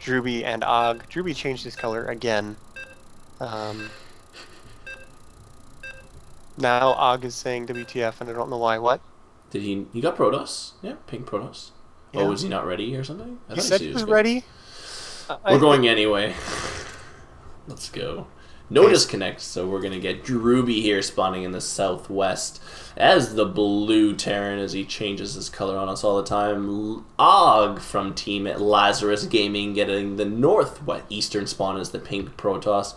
Drewbie and Agh. Drewbie changed his color again. Now Agh is saying WTF, and I don't know why. What? Did he? He got Protoss. Yeah, pink Protoss. Yeah. Oh, was he not ready or something? He said he was ready. We're going anyway. Let's go. No disconnect, so we're going to get Drewbie here spawning in the southwest as the blue Terran as he changes his color on us all the time. Agh from Team Lazarus Gaming getting the northeastern spawn as the pink Protoss.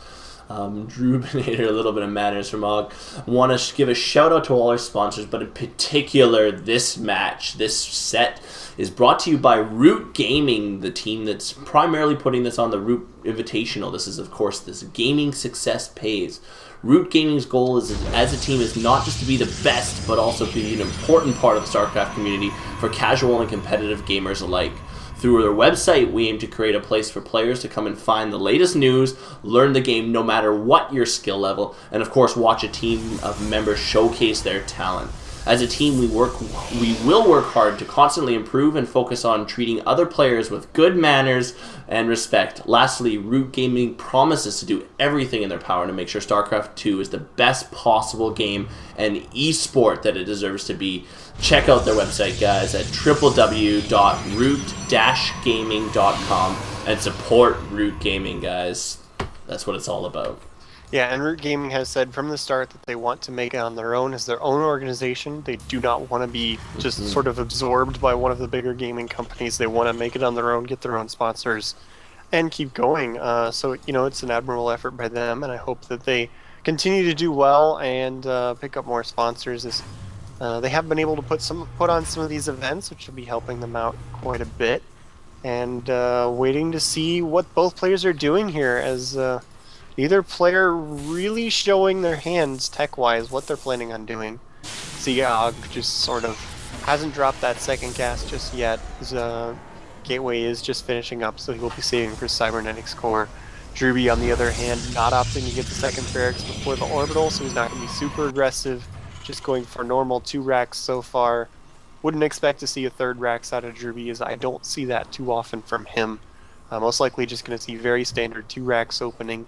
Drewbinator, a little bit of manners from Agh. Want to give a shout out to all our sponsors, but in particular this match, this set is brought to you by Root Gaming, the team that's primarily putting this on the Root Invitational. This is, of course, this gaming success pays. Root Gaming's goal is, as a team, is not just to be the best, but also be an important part of the StarCraft community for casual and competitive gamers alike. Through their website, we aim to create a place for players to come and find the latest news, learn the game no matter what your skill level, and of course watch a team of members showcase their talent. As a team, we will work hard to constantly improve and focus on treating other players with good manners and respect. Lastly, Root Gaming promises to do everything in their power to make sure StarCraft 2 is the best possible game and esport that it deserves to be. Check out their website, guys, at www.root-gaming.com and support Root Gaming, guys. That's what it's all about. Yeah, and Root Gaming has said from the start that they want to make it on their own as their own organization. They do not want to be just sort of absorbed by one of the bigger gaming companies. They want to make it on their own, get their own sponsors, and keep going. So, you know, it's an admirable effort by them, and I hope that they continue to do well and pick up more sponsors. They have been able to put on some of these events, which will be helping them out quite a bit. And waiting to see what both players are doing here as... neither player really showing their hands tech-wise what they're planning on doing. See, Agh just sort of hasn't dropped that second cast just yet. His gateway is just finishing up, so he will be saving for Cybernetics Core. Drewbie, on the other hand, not opting to get the second barracks before the orbital, so he's not going to be super aggressive. Just going for normal 2 racks so far. Wouldn't expect to see a 3rd racks out of Drewbie, as I don't see that too often from him. Most likely just going to see very standard 2 racks opening.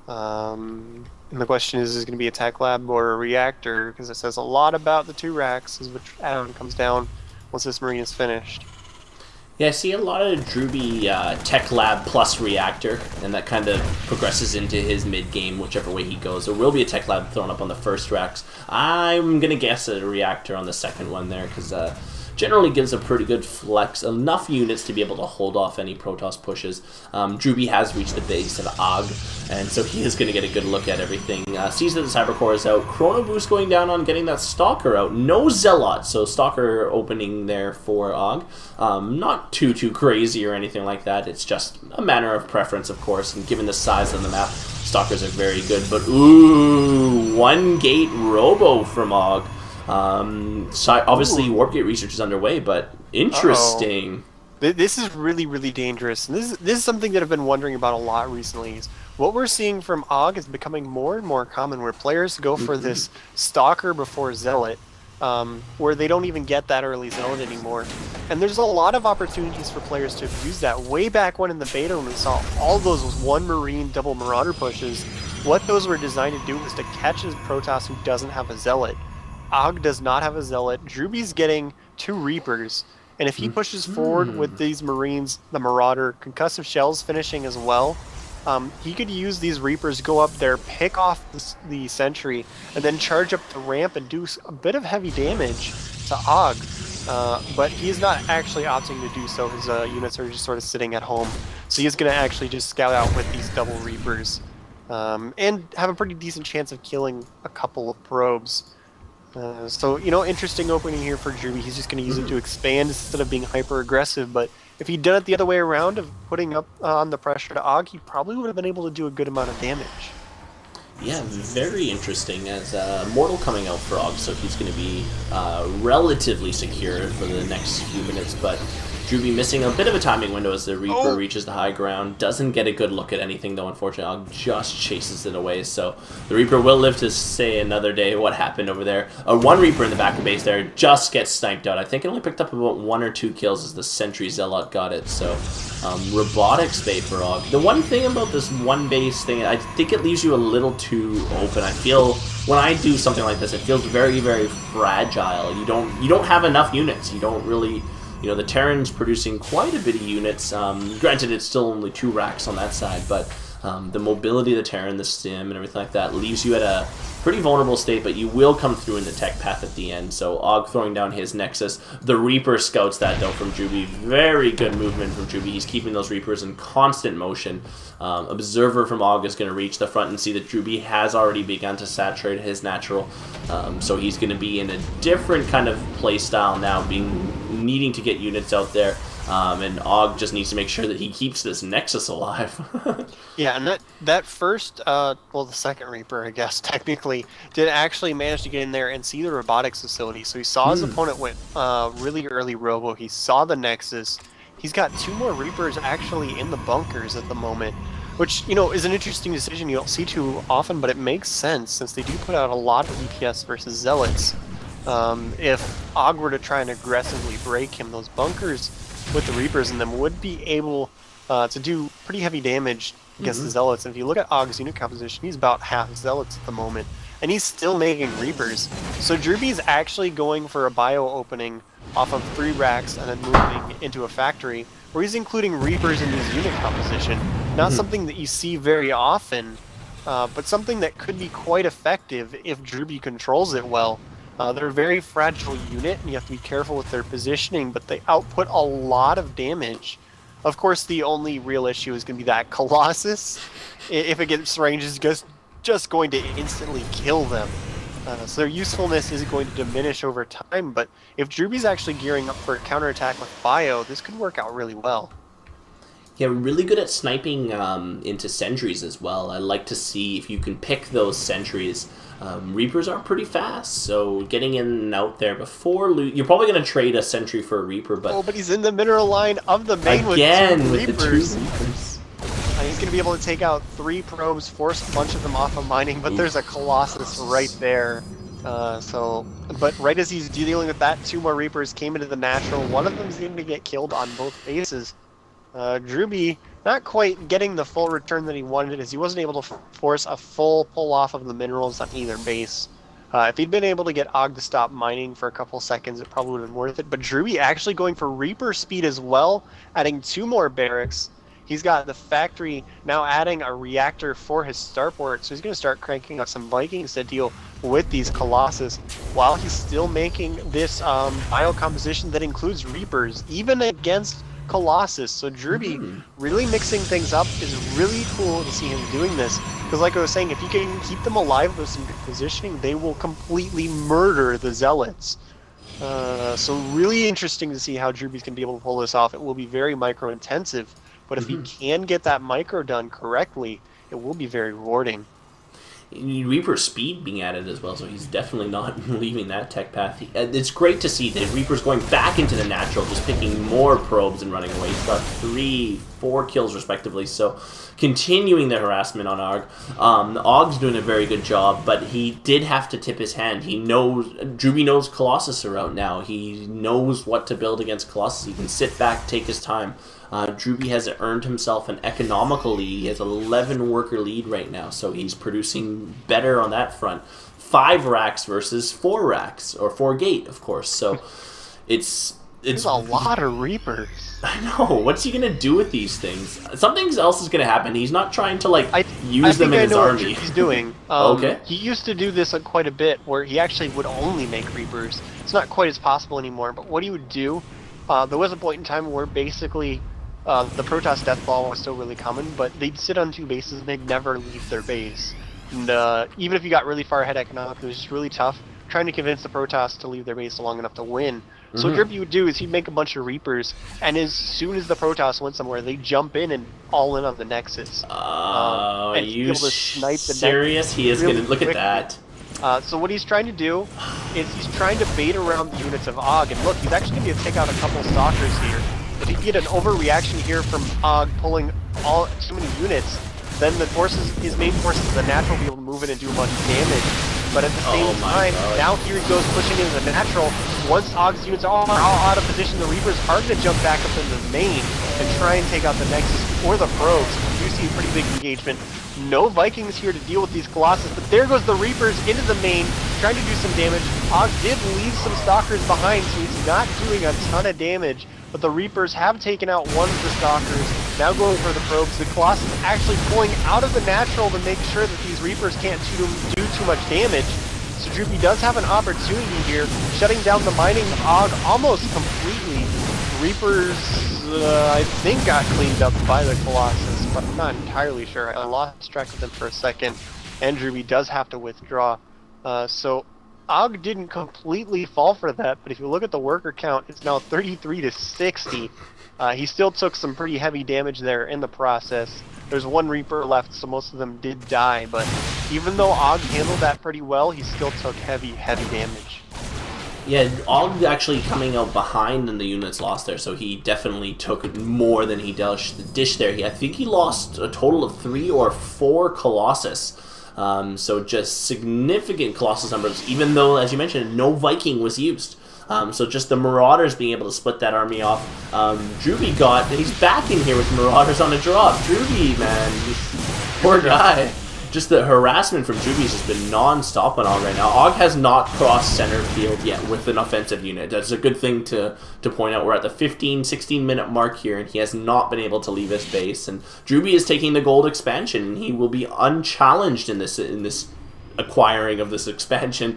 And the question is it going to be a tech lab or a reactor? Because it says a lot about the 2 racks as which add-on comes down once this marine is finished. Yeah, I see a lot of Drewbie tech lab plus reactor, and that kind of progresses into his mid-game, whichever way he goes. There will be a tech lab thrown up on the first racks. I'm going to guess at a reactor on the second one there, because generally gives a pretty good flex, enough units to be able to hold off any Protoss pushes. Drewbie has reached the base of Agh, and so he is going to get a good look at everything. Sees that the Cyber Core is out. Chrono Boost going down on getting that Stalker out. No Zealot, so Stalker opening there for Agh. Not too crazy or anything like that. It's just a matter of preference, of course, and given the size of the map, Stalkers are very good. But ooh, 1 gate Robo from Agh. So obviously Warp Gate research is underway, but interesting. This is really dangerous. And this is something that I've been wondering about a lot recently. Is what we're seeing from Agh is becoming more and more common, where players go for this Stalker before Zealot, where they don't even get that early Zealot anymore. And there's a lot of opportunities for players to use that. Way back when in the beta, when we saw all those 1 Marine double Marauder pushes, what those were designed to do was to catch a Protoss who doesn't have a Zealot. Agh does not have a Zealot. Drewbie's getting 2 Reapers, and if he pushes forward with these Marines, the Marauder, concussive shells finishing as well, he could use these Reapers, go up there, pick off the Sentry, and then charge up the ramp and do a bit of heavy damage to Agh. But he is not actually opting to do so. His units are just sort of sitting at home, so he's going to actually just scout out with these double Reapers and have a pretty decent chance of killing a couple of probes. So, you know, interesting opening here for Drewbie. He's just going to use it to expand instead of being hyper-aggressive, but if he'd done it the other way around of putting up on the pressure to Agh, he probably would have been able to do a good amount of damage. Yeah, very interesting, as Mortal coming out for Agh, so he's going to be relatively secure for the next few minutes, but Drewbie missing a bit of a timing window as the Reaper reaches the high ground. Doesn't get a good look at anything, though, unfortunately. Ogg just chases it away, so the Reaper will live to say another day what happened over there. One Reaper in the back of base there just gets sniped out. I think it only picked up about 1 or 2 kills as the Sentry Zealot got it, so robotics bait for Ogg. The one thing about this one base thing, I think it leaves you a little too open. I feel when I do something like this, it feels very, very fragile. You don't have enough units. You don't really, you know, the Terran's producing quite a bit of units. Granted, it's still only 2 racks on that side, but the mobility of the Terran, the stim, and everything like that leaves you at a pretty vulnerable state, but you will come through in the tech path at the end. So Ogg throwing down his Nexus. The Reaper scouts that, though, from Drewbie. Very good movement from Drewbie. He's keeping those Reapers in constant motion. Observer from Ogg is going to reach the front and see that Drewbie has already begun to saturate his natural. So he's going to be in a different kind of play style now, needing to get units out there. And Ogg just needs to make sure that he keeps this Nexus alive. Yeah, and that first, well, the second Reaper, I guess, technically, did actually manage to get in there and see the robotics facility. So he saw his opponent went really early robo. He saw the Nexus. He's got 2 more Reapers actually in the bunkers at the moment, which, you know, is an interesting decision you don't see too often, but it makes sense since they do put out a lot of DPS versus Zealots. If Ogg were to try and aggressively break him, those bunkers with the Reapers in them would be able to do pretty heavy damage against the Zealots. And if you look at Ogg's unit composition, he's about half Zealots at the moment, and he's still making Reapers. So Drewbie's actually going for a bio opening off of 3 racks and then moving into a factory where he's including Reapers in his unit composition. Not something that you see very often, but something that could be quite effective if Drewbie controls it well. They're a very fragile unit, and you have to be careful with their positioning, but they output a lot of damage. Of course, the only real issue is going to be that Colossus. If it gets range, is just going to instantly kill them. So their usefulness is going to diminish over time, but if Drewbie's actually gearing up for a counterattack with Bio, this could work out really well. Yeah, really good at sniping into sentries as well. I like to see if you can pick those sentries. Reapers are pretty fast, so getting in and out there before you're probably going to trade a sentry for a Reaper, but... Oh, but he's in the mineral line of the main again, with the 2 Reapers. He's going to be able to take out 3 probes, force a bunch of them off of mining, but there's a Colossus right there. But right as he's dealing with that, 2 more Reapers came into the natural. One of them's going to get killed on both bases. Drewbie not quite getting the full return that he wanted as he wasn't able to force a full pull off of the minerals on either base. If he'd been able to get Ogg to stop mining for a couple seconds, it probably would have been worth it. But Drewbie actually going for Reaper speed as well, adding 2 more barracks. He's got the factory now adding a reactor for his starport, so he's going to start cranking out some Vikings to deal with these Colossus, while he's still making this bio composition that includes Reapers, even against Colossus. So Drewbie really mixing things up is really cool to see him doing this, because like I was saying, if you can keep them alive with some good positioning, they will completely murder the Zealots. So really interesting to see how Drewbie's going to be able to pull this off. It will be very micro intensive, but if he can get that micro done correctly, it will be very rewarding. Reaper speed being added as well, so he's definitely not leaving that tech path. It's great to see that Reaper's going back into the natural, just picking more probes and running away. He's got 3, 4 kills respectively, so continuing the harassment on Ogg. Ogg's doing a very good job, but he did have to tip his hand. He knows, Drewbie knows Colossus are out now. He knows what to build against Colossus. He can sit back, take his time. Drewbie has earned himself an economical lead. He has an 11 worker lead right now, so he's producing better on that front. 5 racks versus 4 racks, or 4 gate, of course. So it's a lot of Reapers. I know. What's he gonna do with these things? Something else is gonna happen. He's not trying to use them in his army. What he's doing. Okay. He used to do this quite a bit, where he actually would only make Reapers. It's not quite as possible anymore. But what he would do, there was a point in time where basically the Protoss Death Ball was still really common, but they'd sit on 2 bases and they'd never leave their base. And even if you got really far ahead economically, it was just really tough trying to convince the Protoss to leave their base long enough to win. So what Drewbie would do is he'd make a bunch of Reapers, and as soon as the Protoss went somewhere, they'd jump in and all in on the Nexus. Are and you able to snipe the serious? He is really gonna look quickly. at that. So what he's trying to do is he's trying to bait around the units of Ogg, and look, he's actually going to be able to take out a couple Stalkers here. If you get an overreaction here from pulling too many units, then his main forces, the natural, will be able to move in and do a bunch of damage. But at the same time, now here he goes pushing into the natural. Once Agh's units are all out of position, the Reapers are going to jump back up into the main and try and take out the Nexus or the probes. You see a pretty big engagement. No Vikings here to deal with these Colossus, but there goes the Reapers into the main, trying to do some damage. Agh did leave some Stalkers behind, so he's not doing a ton of damage, but the Reapers have taken out one of the Stalkers, now going for the probes. The Colossus actually pulling out of the natural to make sure that these Reapers can't do too much damage. So Drewbie does have an opportunity here, shutting down the mining Agh almost completely. Reapers, I think, got cleaned up by the Colossus, but I'm not entirely sure. I lost track of them for a second, and Drewbie does have to withdraw. So Agh didn't completely fall for that, but if you look at the worker count, it's now 33 to 60. He still took some pretty heavy damage there in the process. There's one Reaper left, so most of them did die, but even though Agh handled that pretty well, he still took heavy damage. Yeah, Agh actually coming out behind in the units lost there, so he definitely took more than he dished there. I think he lost a total of 3 or 4 Colossus. So just significant Colossus numbers, even though, as you mentioned, no Viking was used. So just the Marauders being able to split that army off. Drewbie he's back in here with Marauders on a drop. Drewbie, man, poor guy. Just the harassment from Drewbie's has been non-stop on Agh right now. Agh has not crossed center field yet with an offensive unit. That's a good thing to point out. We're at the 15-16 minute mark here, and he has not been able to leave his base. And Drewbie is taking the gold expansion, and he will be unchallenged in this acquiring of this expansion.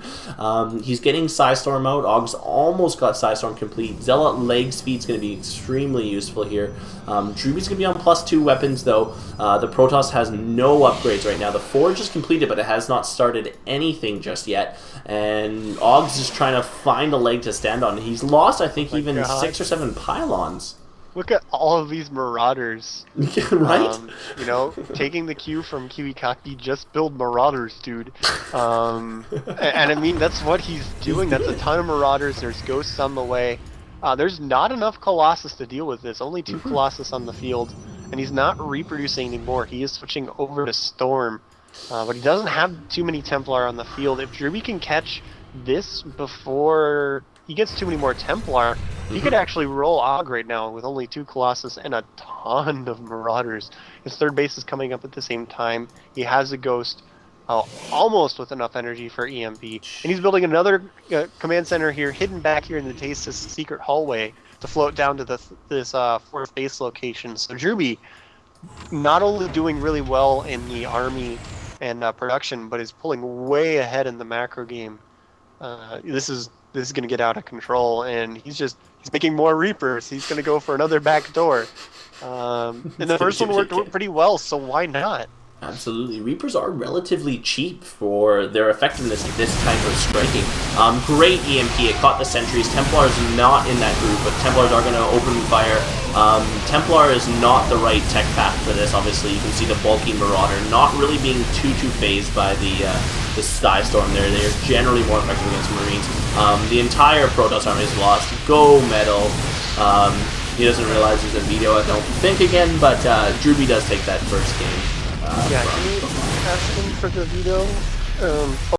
He's getting Psystorm out. Agh's almost got Psystorm complete. Zealot leg speed's going to be extremely useful here. Drewbie's going to be on +2 weapons though. The Protoss has no upgrades right now. The Forge is completed, but it has not started anything just yet. And Agh's just trying to find a leg to stand on. He's lost, I think, even 6 or 7 pylons. Look at all of these Marauders. Right? You know, taking the cue from Kiwikaki, just build Marauders, dude. And I mean, that's what he's doing. That's a ton of Marauders. There's Ghosts on the way. There's not enough Colossus to deal with this. Only 2 Colossus on the field. And he's not reproducing anymore. He is switching over to Storm. But he doesn't have too many Templar on the field. If Drewbie can catch this before he gets too many more Templar, he could actually roll Agh right now with only 2 Colossus and a ton of Marauders. His third base is coming up at the same time. He has a Ghost, almost with enough energy for EMP. And he's building another command center here, hidden back here in the Tasis secret hallway to float down to this 4th base location. So Drewbie not only doing really well in the army and production, but is pulling way ahead in the macro game. This is going to get out of control, and he's making more Reapers. He's going to go for another back door. And the first one worked pretty well, so why not? Absolutely. Reapers are relatively cheap for their effectiveness at this type of striking. Great EMP. It caught the sentries. Templars not in that group, but Templars are going to open fire. Templar is not the right tech path for this, obviously. You can see the bulky Marauder not really being too phased by the Skystorm there. They are generally more effective against Marines. The entire Protoss army is lost. Go Metal. He doesn't realize there's a veto, I don't think, again, but Drewbie does take that first game. Yeah, can you ask him for the veto?